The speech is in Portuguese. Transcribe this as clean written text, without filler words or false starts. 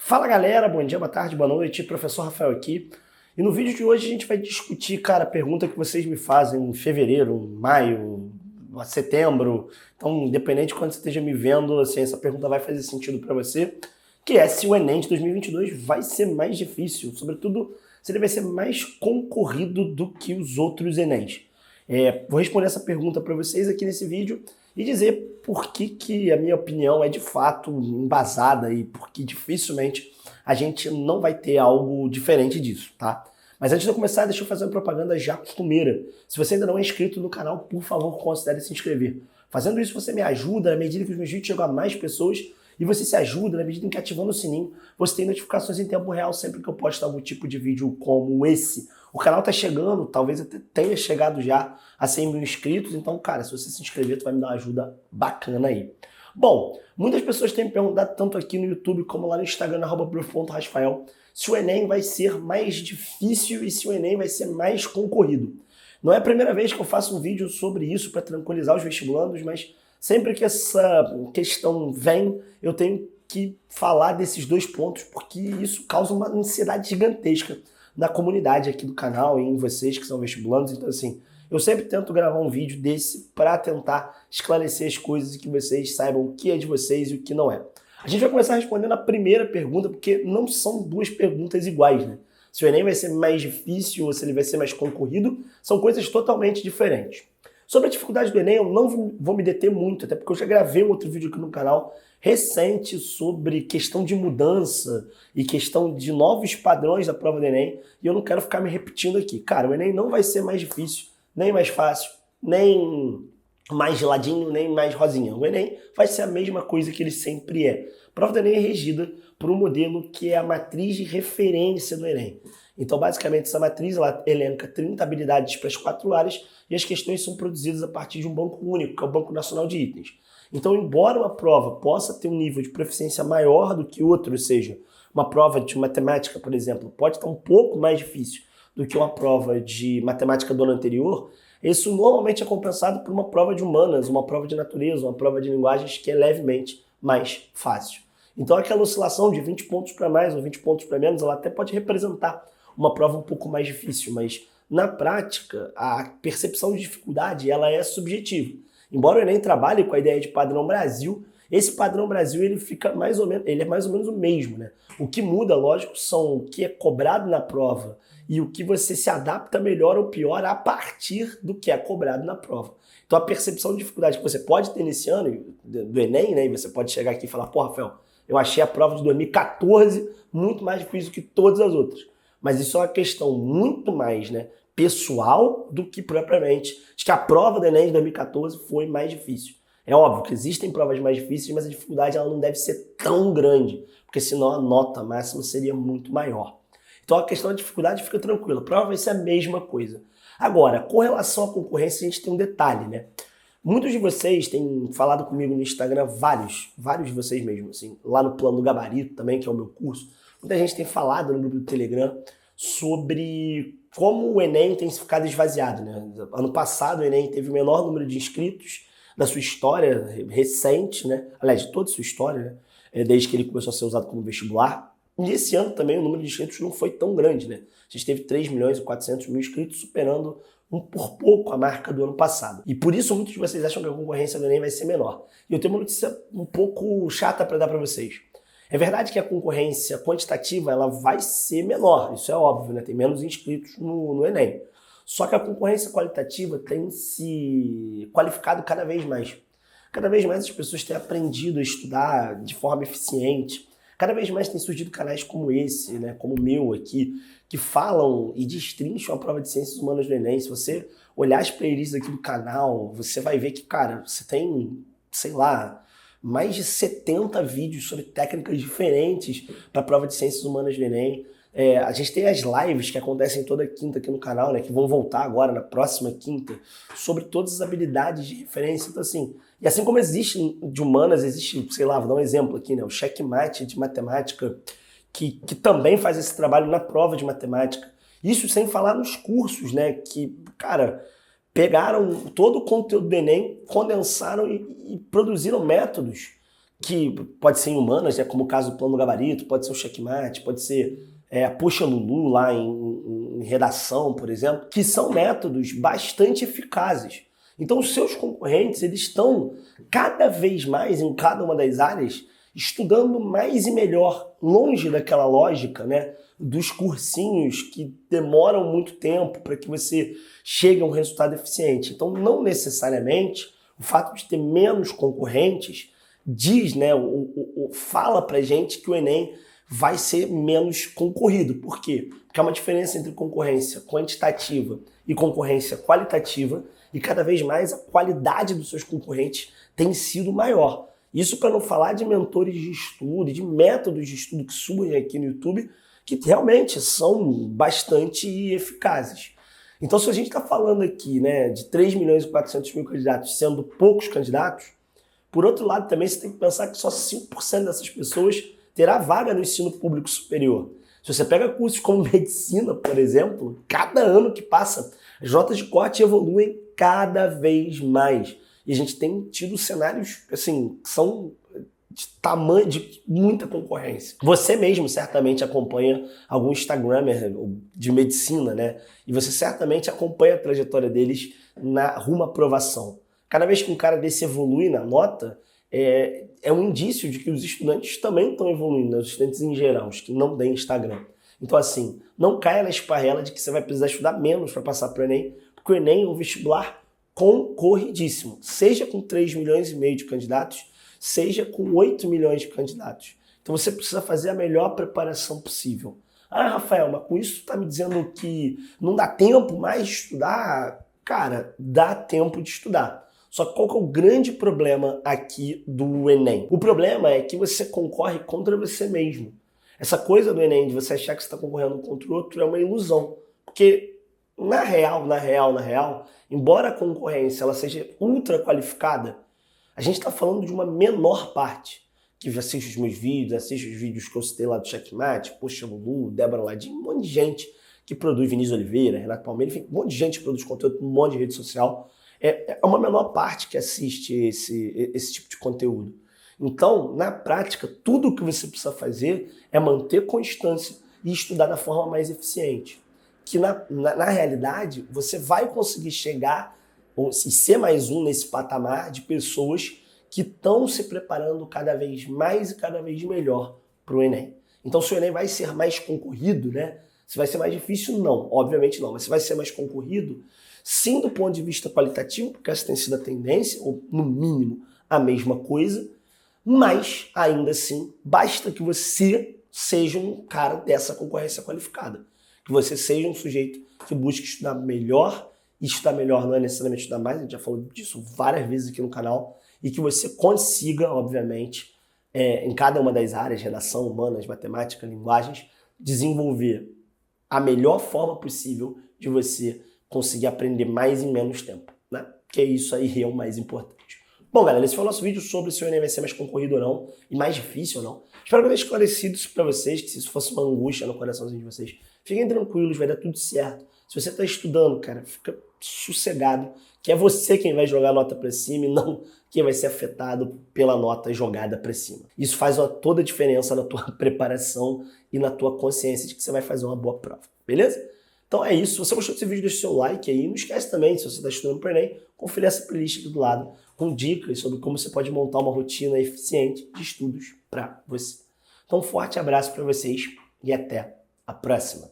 Fala galera, bom dia, boa tarde, boa noite, professor Rafael aqui. E no vídeo de hoje a gente vai discutir, cara, a pergunta que vocês me fazem em fevereiro, maio, setembro. Então, independente de quando você esteja me vendo, assim, essa pergunta vai fazer sentido para você, que é se o Enem de 2022 vai ser mais difícil, sobretudo se ele vai ser mais concorrido do que os outros Enems. Vou responder essa pergunta para vocês aqui nesse vídeo e dizer por que a minha opinião é de fato embasada e por que dificilmente a gente não vai ter algo diferente disso, tá? Mas antes de eu começar, deixa eu fazer uma propaganda já costumeira. Se você ainda não é inscrito no canal, por favor, considere se inscrever. Fazendo isso, você me ajuda na medida que os meus vídeos chegam a mais pessoas e você se ajuda na medida em que ativando o sininho, você tem notificações em tempo real sempre que eu posto algum tipo de vídeo como esse. O canal tá chegando, talvez até tenha chegado já a 100 mil inscritos, então, cara, se você se inscrever, tu vai me dar uma ajuda bacana aí. Bom, muitas pessoas têm me perguntado, tanto aqui no YouTube como lá no Instagram, @prof.rasfael, se o Enem vai ser mais difícil e se o Enem vai ser mais concorrido. Não é a primeira vez que eu faço um vídeo sobre isso para tranquilizar os vestibulandos, mas sempre que essa questão vem, eu tenho que falar desses dois pontos, porque isso causa uma ansiedade gigantesca na comunidade aqui do canal e em vocês que são vestibulandos. Então, assim, eu sempre tento gravar um vídeo desse para tentar esclarecer as coisas e que vocês saibam o que é de vocês e o que não é. A gente vai começar respondendo a primeira pergunta, porque não são duas perguntas iguais, né? Se o Enem vai ser mais difícil ou se ele vai ser mais concorrido, são coisas totalmente diferentes. Sobre a dificuldade do Enem, eu não vou me deter muito, até porque eu já gravei um outro vídeo aqui no canal recente sobre questão de mudança e questão de novos padrões da prova do Enem, e eu não quero ficar me repetindo aqui. Cara, o Enem não vai ser mais difícil, nem mais fácil, nem mais geladinho, nem mais rosinha. O Enem vai ser a mesma coisa que ele sempre é. A prova do Enem é regida por um modelo que é a matriz de referência do Enem. Então, basicamente, essa matriz ela elenca 30 habilidades para as 4 áreas e as questões são produzidas a partir de um banco único, que é o Banco Nacional de Itens. Então, embora uma prova possa ter um nível de proficiência maior do que outro, ou seja, uma prova de matemática, por exemplo, pode estar um pouco mais difícil do que uma prova de matemática do ano anterior, isso normalmente é compensado por uma prova de humanas, uma prova de natureza, uma prova de linguagens que é levemente mais fácil. Então, aquela oscilação de 20 pontos para mais ou 20 pontos para menos, ela até pode representar uma prova um pouco mais difícil, mas na prática, a percepção de dificuldade ela é subjetiva. Embora o Enem trabalhe com a ideia de padrão Brasil, esse padrão Brasil ele fica mais ou menos, ele é mais ou menos o mesmo, né? O que muda, lógico, são o que é cobrado na prova e o que você se adapta melhor ou pior a partir do que é cobrado na prova. Então a percepção de dificuldade que você pode ter nesse ano do Enem, né? E você pode chegar aqui e falar, pô, Rafael, eu achei a prova de 2014 muito mais difícil que todas as outras. Mas isso é uma questão muito mais, né, pessoal do que propriamente de que a prova do Enem de 2014 foi mais difícil. É óbvio que existem provas mais difíceis, mas a dificuldade ela não deve ser tão grande, porque senão a nota máxima seria muito maior. Então a questão da dificuldade fica tranquila, a prova vai ser a mesma coisa. Agora, com relação à concorrência, a gente tem um detalhe, né? Muitos de vocês têm falado comigo no Instagram, vários de vocês mesmo, assim, lá no Plano do Gabarito também, que é o meu curso. Muita gente tem falado no grupo do Telegram sobre como o Enem tem ficado esvaziado, né? Ano passado o Enem teve o menor número de inscritos da sua história recente, né? Aliás, de toda a sua história, né? Desde que ele começou a ser usado como vestibular. E esse ano também o número de inscritos não foi tão grande, né? A gente teve 3.400.000 inscritos, superando por pouco a marca do ano passado. E por isso muitos de vocês acham que a concorrência do Enem vai ser menor. E eu tenho uma notícia um pouco chata para dar para vocês. É verdade que a concorrência quantitativa ela vai ser menor, isso é óbvio, né? Tem menos inscritos no Enem. Só que a concorrência qualitativa tem se qualificado cada vez mais. Cada vez mais as pessoas têm aprendido a estudar de forma eficiente. Cada vez mais tem surgido canais como esse, né? Como o meu aqui, que falam e destrincham a prova de ciências humanas do Enem. Se você olhar as playlists aqui do canal, você vai ver que, cara, você tem, sei lá, mais de 70 vídeos sobre técnicas diferentes para a prova de ciências humanas do Enem. A gente tem as lives que acontecem toda quinta aqui no canal, né, que vão voltar agora na próxima quinta, sobre todas as habilidades de referência. Então, assim, e assim como existe de humanas, existe, sei lá, vou dar um exemplo aqui, né, o Checkmate de matemática, que também faz esse trabalho na prova de matemática. Isso sem falar nos cursos, né, que, cara, pegaram todo o conteúdo do Enem, condensaram e produziram métodos que pode ser em humanas, né, como o caso do plano gabarito, pode ser o checkmate, pode ser a puxa Lulu lá em redação, por exemplo, que são métodos bastante eficazes. Então os seus concorrentes, eles estão cada vez mais em cada uma das áreas estudando mais e melhor, longe daquela lógica, né, dos cursinhos que demoram muito tempo para que você chegue a um resultado eficiente. Então não necessariamente o fato de ter menos concorrentes diz, né, fala pra gente que o Enem vai ser menos concorrido. Por quê? Porque há uma diferença entre concorrência quantitativa e concorrência qualitativa, e cada vez mais a qualidade dos seus concorrentes tem sido maior. Isso para não falar de mentores de estudo, de métodos de estudo que surgem aqui no YouTube, que realmente são bastante eficazes. Então, se a gente está falando aqui, né, de 3 milhões e 400 mil candidatos sendo poucos candidatos, por outro lado também você tem que pensar que só 5% dessas pessoas terá vaga no ensino público superior. Se você pega cursos como medicina, por exemplo, cada ano que passa, as notas de corte evoluem cada vez mais. E a gente tem tido cenários, assim, que são de tamanho, de muita concorrência. Você mesmo certamente acompanha algum Instagrammer de medicina, né? E você certamente acompanha a trajetória deles rumo à aprovação. Cada vez que um cara desse evolui na nota, é um indício de que os estudantes também estão evoluindo, né? Os estudantes em geral, os que não têm Instagram. Então, assim, não caia na esparrela de que você vai precisar estudar menos para passar para o Enem, porque o Enem é um vestibular concorridíssimo, seja com 3 milhões e meio de candidatos, seja com 8 milhões de candidatos. Então você precisa fazer a melhor preparação possível. Ah, Rafael, mas com isso está me dizendo que não dá tempo mais de estudar? Cara, dá tempo de estudar. Só que qual que é o grande problema aqui do Enem? O problema é que você concorre contra você mesmo. Essa coisa do Enem, de você achar que você está concorrendo contra o outro, é uma ilusão. Porque na real, embora a concorrência ela seja ultra qualificada, a gente está falando de uma menor parte que assiste os meus vídeos, assiste os vídeos que eu citei lá do Checkmate, Poxa Lulu, Débora Ladinho, um monte de gente que produz, Vinícius Oliveira, Renato Palmeira, enfim, um monte de gente que produz conteúdo, um monte de rede social. É uma menor parte que assiste esse tipo de conteúdo. Então, na prática, tudo o que você precisa fazer é manter constância e estudar da forma mais eficiente. Que na realidade, você vai conseguir chegar e ser mais um nesse patamar de pessoas que estão se preparando cada vez mais e cada vez melhor para o Enem. Então, se o Enem vai ser mais concorrido, né? Se vai ser mais difícil, não. Obviamente não. Mas se vai ser mais concorrido, sim, do ponto de vista qualitativo, porque essa tem sido a tendência, ou no mínimo a mesma coisa, mas ainda assim, basta que você seja um cara dessa concorrência qualificada. Que você seja um sujeito que busque estudar melhor, e estudar melhor não é necessariamente estudar mais, a gente já falou disso várias vezes aqui no canal, e que você consiga, obviamente, em cada uma das áreas, redação, humanas, matemática, linguagens, desenvolver a melhor forma possível de você conseguir aprender mais em menos tempo, né? Que isso aí é o mais importante. Bom, galera, esse foi o nosso vídeo sobre se o Enem vai ser mais concorrido ou não, e mais difícil ou não. Espero que eu tenha esclarecido isso pra vocês, que se isso fosse uma angústia no coraçãozinho de vocês, fiquem tranquilos, vai dar tudo certo. Se você está estudando, cara, fica sossegado, que é você quem vai jogar a nota para cima e não quem vai ser afetado pela nota jogada para cima. Isso faz toda a diferença na tua preparação e na tua consciência de que você vai fazer uma boa prova, beleza? Então é isso. Se você gostou desse vídeo, deixa o seu like aí. Não esquece também, se você está estudando para o Enem, conferir essa playlist aqui do lado com dicas sobre como você pode montar uma rotina eficiente de estudos para você. Então um forte abraço para vocês e até a próxima.